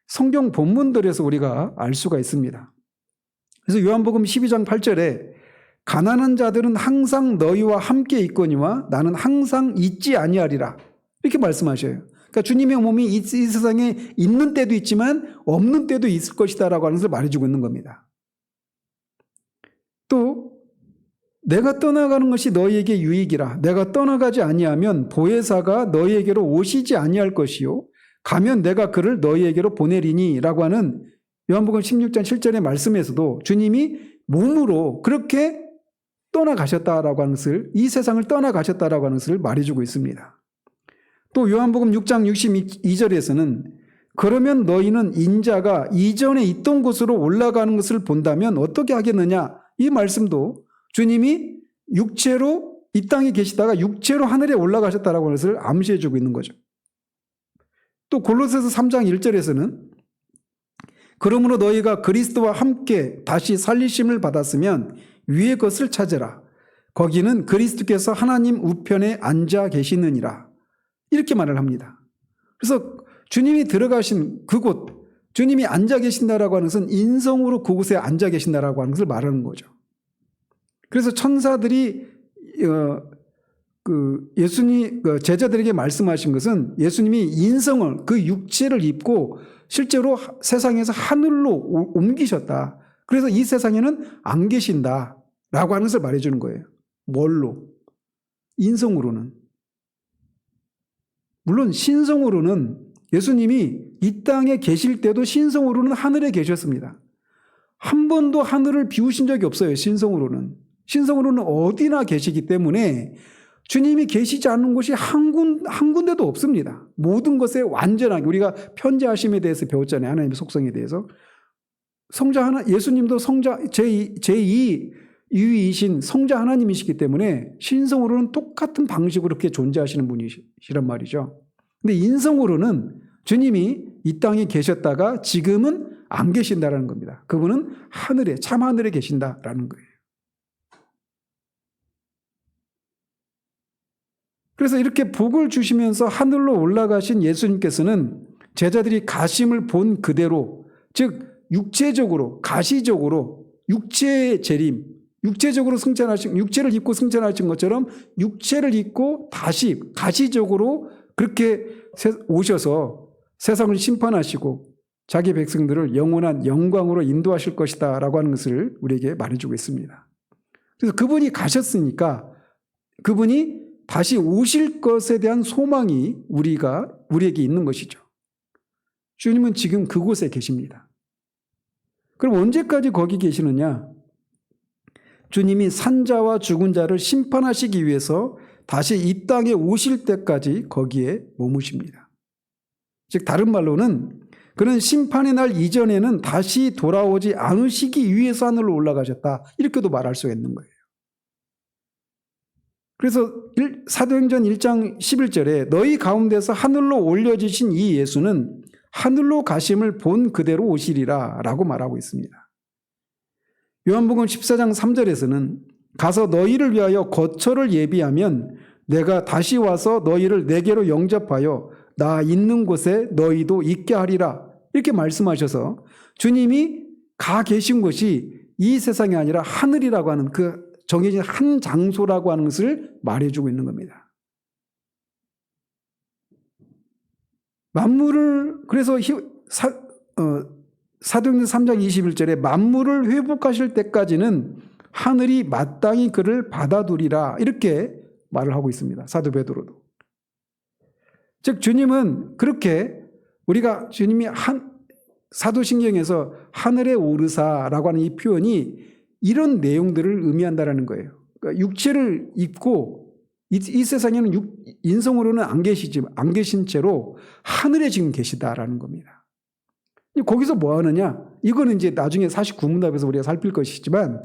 성경 본문들에서 우리가 알 수가 있습니다. 그래서 요한복음 12장 8절에 가난한 자들은 항상 너희와 함께 있거니와 나는 항상 있지 아니하리라 이렇게 말씀하셔요. 그러니까 주님의 몸이 이 세상에 있는 때도 있지만 없는 때도 있을 것이다 라고 하는 것을 말해주고 있는 겁니다. 또 내가 떠나가는 것이 너희에게 유익이라 내가 떠나가지 아니하면 보혜사가 너희에게로 오시지 아니할 것이요 가면 내가 그를 너희에게로 보내리니 라고 하는 요한복음 16장 7절의 말씀에서도 주님이 몸으로 그렇게 떠나가셨다라고 하는 것을 이 세상을 떠나가셨다라고 하는 것을 말해주고 있습니다. 또 요한복음 6장 62절에서는 그러면 너희는 인자가 이전에 있던 곳으로 올라가는 것을 본다면 어떻게 하겠느냐 이 말씀도 주님이 육체로 이 땅에 계시다가 육체로 하늘에 올라가셨다라고 하는 것을 암시해 주고 있는 거죠. 또 골로새서 3장 1절에서는 그러므로 너희가 그리스도와 함께 다시 살리심을 받았으면 위의 것을 찾으라. 거기는 그리스도께서 하나님 우편에 앉아 계시느니라. 이렇게 말을 합니다. 그래서 주님이 들어가신 그곳, 주님이 앉아 계신다라고 하는 것은 인성으로 그곳에 앉아 계신다라고 하는 것을 말하는 거죠. 그래서 천사들이 예수님 제자들에게 말씀하신 것은 예수님이 인성을 그 육체를 입고 실제로 세상에서 하늘로 옮기셨다. 그래서 이 세상에는 안 계신다라고 하는 것을 말해주는 거예요. 뭘로? 인성으로는. 물론 신성으로는 예수님이 이 땅에 계실 때도 신성으로는 하늘에 계셨습니다. 한 번도 하늘을 비우신 적이 없어요. 신성으로는. 신성으로는 어디나 계시기 때문에 주님이 계시지 않는 곳이 한 군데도 없습니다. 모든 것에 완전하게 우리가 편재하심에 대해서 배웠잖아요. 하나님의 속성에 대해서. 성자 하나 예수님도 성자 제2 유이신 성자 하나님이시기 때문에 신성으로는 똑같은 방식으로 그렇게 존재하시는 분이시란 말이죠. 근데 인성으로는 주님이 이 땅에 계셨다가 지금은 안 계신다라는 겁니다. 그분은 하늘에 참 하늘에 계신다라는 거예요. 그래서 이렇게 복을 주시면서 하늘로 올라가신 예수님께서는 제자들이 가심을 본 그대로 즉 육체적으로 가시적으로 육체의 재림 육체적으로 승천하신 육체를 입고 승천하신 것처럼 육체를 입고 다시 가시적으로 그렇게 오셔서 세상을 심판하시고 자기 백성들을 영원한 영광으로 인도하실 것이다 라고 하는 것을 우리에게 말해주고 있습니다. 그래서 그분이 가셨으니까 그분이 다시 오실 것에 대한 소망이 우리에게 있는 것이죠. 주님은 지금 그곳에 계십니다. 그럼 언제까지 거기 계시느냐? 주님이 산자와 죽은 자를 심판하시기 위해서 다시 이 땅에 오실 때까지 거기에 머무십니다. 즉 다른 말로는 그는 심판의 날 이전에는 다시 돌아오지 않으시기 위해서 하늘로 올라가셨다. 이렇게도 말할 수 있는 거예요. 그래서 사도행전 1장 11절에 너희 가운데서 하늘로 올려지신 이 예수는 하늘로 가심을 본 그대로 오시리라 라고 말하고 있습니다. 요한복음 14장 3절에서는 가서 너희를 위하여 거처를 예비하면 내가 다시 와서 너희를 내게로 영접하여 나 있는 곳에 너희도 있게 하리라 이렇게 말씀하셔서 주님이 가 계신 곳이 이 세상이 아니라 하늘이라고 하는 그 정해진 한 장소라고 하는 것을 말해주고 있는 겁니다. 만물을 그래서 사도행전 3장 21절에 만물을 회복하실 때까지는 하늘이 마땅히 그를 받아두리라 이렇게 말을 하고 있습니다. 사도 베드로도. 즉 주님은 그렇게 우리가 주님이 사도신경에서 하늘에 오르사라고 하는 이 표현이 이런 내용들을 의미한다라는 거예요. 그러니까 육체를 입고 이 세상에는 인성으로는 안 계신 채로 하늘에 지금 계시다라는 겁니다. 거기서 뭐 하느냐? 이거는 이제 나중에 49문답에서 우리가 살필 것이지만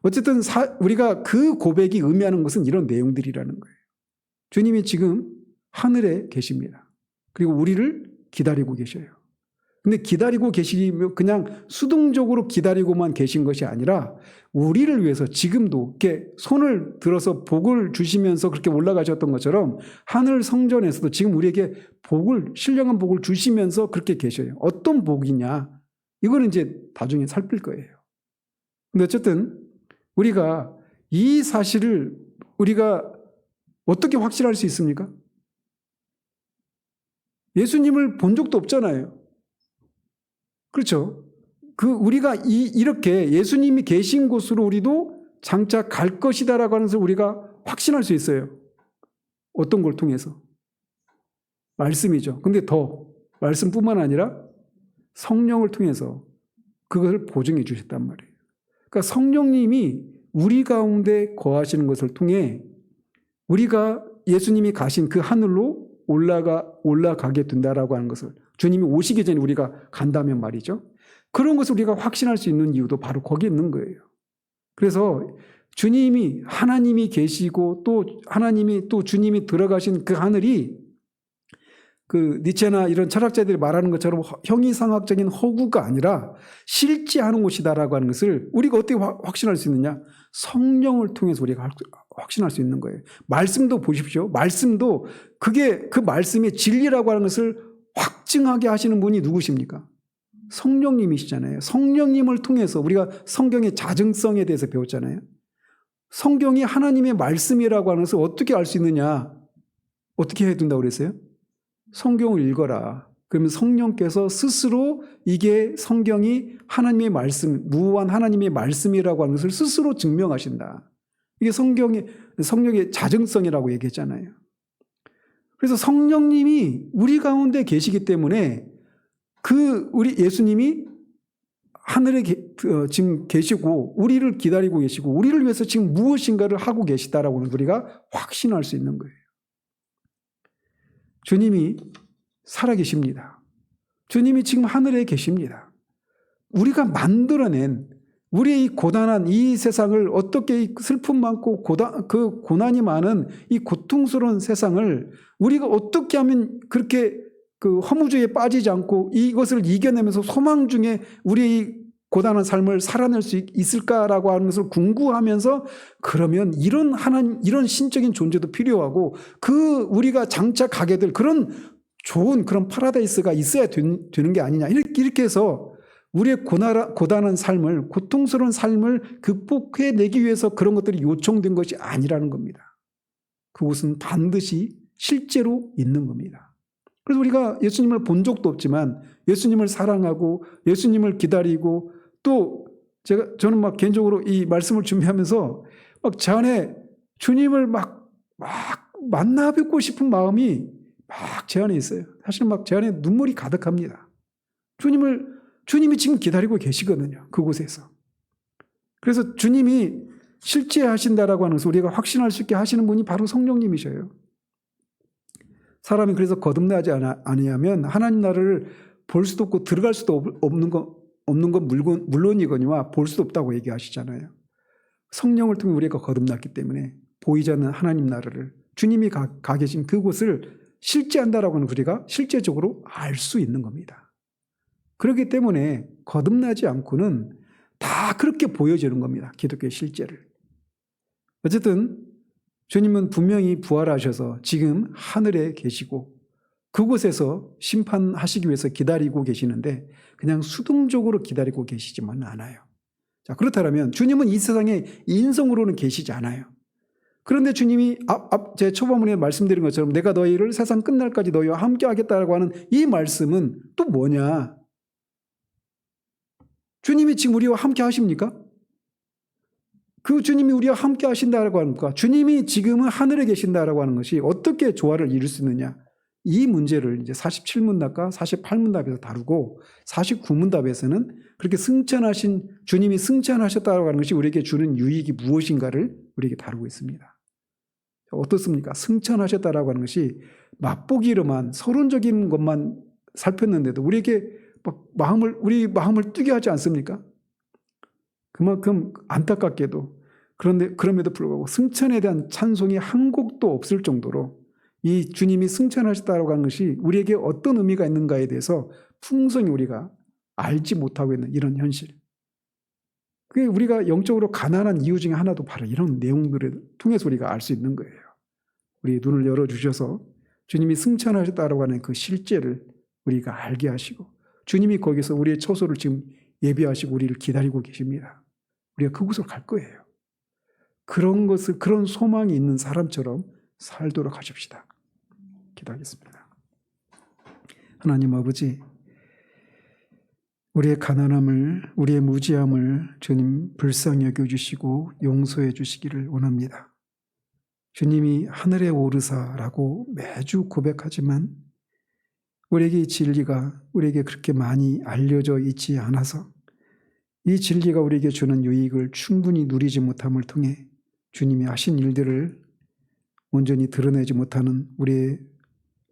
어쨌든 우리가 그 고백이 의미하는 것은 이런 내용들이라는 거예요. 주님이 지금 하늘에 계십니다. 그리고 우리를 기다리고 계셔요. 근데 기다리고 계시면 그냥 수동적으로 기다리고만 계신 것이 아니라 우리를 위해서 지금도 이렇게 손을 들어서 복을 주시면서 그렇게 올라가셨던 것처럼 하늘 성전에서도 지금 우리에게 복을, 신령한 복을 주시면서 그렇게 계셔요. 어떤 복이냐? 이거는 이제 나중에 살필 거예요. 근데 어쨌든 우리가 이 사실을 우리가 어떻게 확신할 수 있습니까? 예수님을 본 적도 없잖아요. 그렇죠? 우리가 이렇게 예수님이 계신 곳으로 우리도 장차 갈 것이다라고 하는 것을 우리가 확신할 수 있어요. 어떤 걸 통해서? 말씀이죠. 근데 더 말씀뿐만 아니라 성령을 통해서 그것을 보증해 주셨단 말이에요. 그러니까 성령님이 우리 가운데 거하시는 것을 통해 우리가 예수님이 가신 그 하늘로 올라가게 된다라고 하는 것을, 주님이 오시기 전에 우리가 간다면 말이죠. 그런 것을 우리가 확신할 수 있는 이유도 바로 거기에 있는 거예요. 그래서 주님이, 하나님이 계시고 또 하나님이 또 주님이 들어가신 그 하늘이 그 니체나 이런 철학자들이 말하는 것처럼 형이상학적인 허구가 아니라 실제하는 곳이다라고 하는 것을 우리가 어떻게 확신할 수 있느냐? 성령을 통해서 우리가 확신할 수 있는 거예요. 말씀도 보십시오. 말씀도 그 말씀의 진리라고 하는 것을 확증하게 하시는 분이 누구십니까? 성령님이시잖아요. 성령님을 통해서 우리가 성경의 자증성에 대해서 배웠잖아요. 성경이 하나님의 말씀이라고 하는 것을 어떻게 알 수 있느냐? 어떻게 해야 된다고 그랬어요? 성경을 읽어라. 그러면 성령께서 스스로 이게 성경이 하나님의 말씀, 무한 하나님의 말씀이라고 하는 것을 스스로 증명하신다. 이게 성령의 자증성이라고 얘기했잖아요. 그래서 성령님이 우리 가운데 계시기 때문에 우리 예수님이 하늘에 지금 계시고 우리를 기다리고 계시고 우리를 위해서 지금 무엇인가를 하고 계시다라고 하는 우리가 확신할 수 있는 거예요. 주님이 살아계십니다. 주님이 지금 하늘에 계십니다. 우리가 만들어낸 우리의 이 고단한 이 세상을 어떻게 슬픔 많고 그 고난이 많은 이 고통스러운 세상을 우리가 어떻게 하면 그렇게 그 허무주의에 빠지지 않고 이것을 이겨내면서 소망 중에 우리의 고단한 삶을 살아낼 수 있을까라고 하는 것을 궁구하면서 그러면 이런 신적인 존재도 필요하고 우리가 장차 가게 될 그런 좋은 그런 파라다이스가 있어야 되는 게 아니냐. 이렇게 해서 우리의 고단한 삶을, 고통스러운 삶을 극복해내기 위해서 그런 것들이 요청된 것이 아니라는 겁니다. 그것은 반드시 실제로 있는 겁니다. 그래서 우리가 예수님을 본 적도 없지만 예수님을 사랑하고 예수님을 기다리고 또 저는 막 개인적으로 이 말씀을 준비하면서 막 제 안에 주님을 막 만나 뵙고 싶은 마음이 막 제 안에 있어요. 사실은 막 제 안에 눈물이 가득합니다. 주님이 지금 기다리고 계시거든요. 그곳에서. 그래서 주님이 실제 하신다라고 하는 것을 우리가 확신할 수 있게 하시는 분이 바로 성령님이셔요. 사람이 그래서 거듭나지 아니하면 하나님 나라를 볼 수도 없고 들어갈 수도 없는 건 물론이거니와 볼 수도 없다고 얘기하시잖아요. 성령을 통해 우리가 거듭났기 때문에 보이지 않는 하나님 나라를 주님이 가 계신 그곳을 실제한다라고 하는 우리가 실제적으로 알 수 있는 겁니다. 그렇기 때문에 거듭나지 않고는 다 그렇게 보여지는 겁니다. 기독교의 실제를. 어쨌든 주님은 분명히 부활하셔서 지금 하늘에 계시고 그곳에서 심판하시기 위해서 기다리고 계시는데 그냥 수동적으로 기다리고 계시지만은 않아요. 자, 그렇다면 주님은 이 세상에 인성으로는 계시지 않아요. 그런데 주님이 제 초반문에 말씀드린 것처럼 내가 너희를 세상 끝날까지 너희와 함께 하겠다라고 하는 이 말씀은 또 뭐냐? 주님이 지금 우리와 함께 하십니까? 그 주님이 우리와 함께 하신다라고 하니까 주님이 지금은 하늘에 계신다라고 하는 것이 어떻게 조화를 이룰 수 있느냐? 이 문제를 이제 47문답과 48문답에서 다루고 49문답에서는 그렇게 주님이 승천하셨다고 하는 것이 우리에게 주는 유익이 무엇인가를 우리에게 다루고 있습니다. 어떻습니까? 승천하셨다라고 하는 것이 맛보기로만 서론적인 것만 살폈는데도 우리에게 우리 마음을 뛰게 하지 않습니까? 그만큼 안타깝게도 그럼에도 불구하고 승천에 대한 찬송이 한 곡도 없을 정도로 이 주님이 승천하셨다고 하는 것이 우리에게 어떤 의미가 있는가에 대해서 풍성히 우리가 알지 못하고 있는 이런 현실. 그게 우리가 영적으로 가난한 이유 중에 하나도 바로 이런 내용들을 통해서 우리가 알 수 있는 거예요. 우리 눈을 열어주셔서 주님이 승천하셨다고 하는 그 실제를 우리가 알게 하시고 주님이 거기서 우리의 처소를 지금 예비하시고 우리를 기다리고 계십니다. 우리가 그곳으로 갈 거예요. 그런 소망이 있는 사람처럼 살도록 하십시다. 기도하겠습니다. 하나님 아버지, 우리의 가난함을, 우리의 무지함을 주님 불쌍히 여겨주시고 용서해 주시기를 원합니다. 주님이 하늘에 오르사라고 매주 고백하지만 우리에게 이 진리가 우리에게 그렇게 많이 알려져 있지 않아서 이 진리가 우리에게 주는 유익을 충분히 누리지 못함을 통해 주님이 하신 일들을 온전히 드러내지 못하는 우리의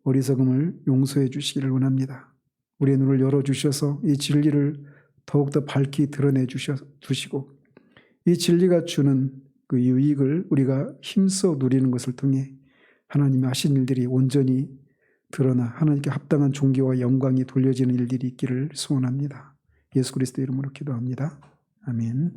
어리석음을 용서해 주시기를 원합니다. 우리의 눈을 열어주셔서 이 진리를 더욱더 밝히 드러내 주시고 이 진리가 주는 그 유익을 우리가 힘써 누리는 것을 통해 하나님이 하신 일들이 온전히 드러나 하나님께 합당한 존귀와 영광이 돌려지는 일들이 있기를 소원합니다. 예수 그리스도 이름으로 기도합니다. 아멘.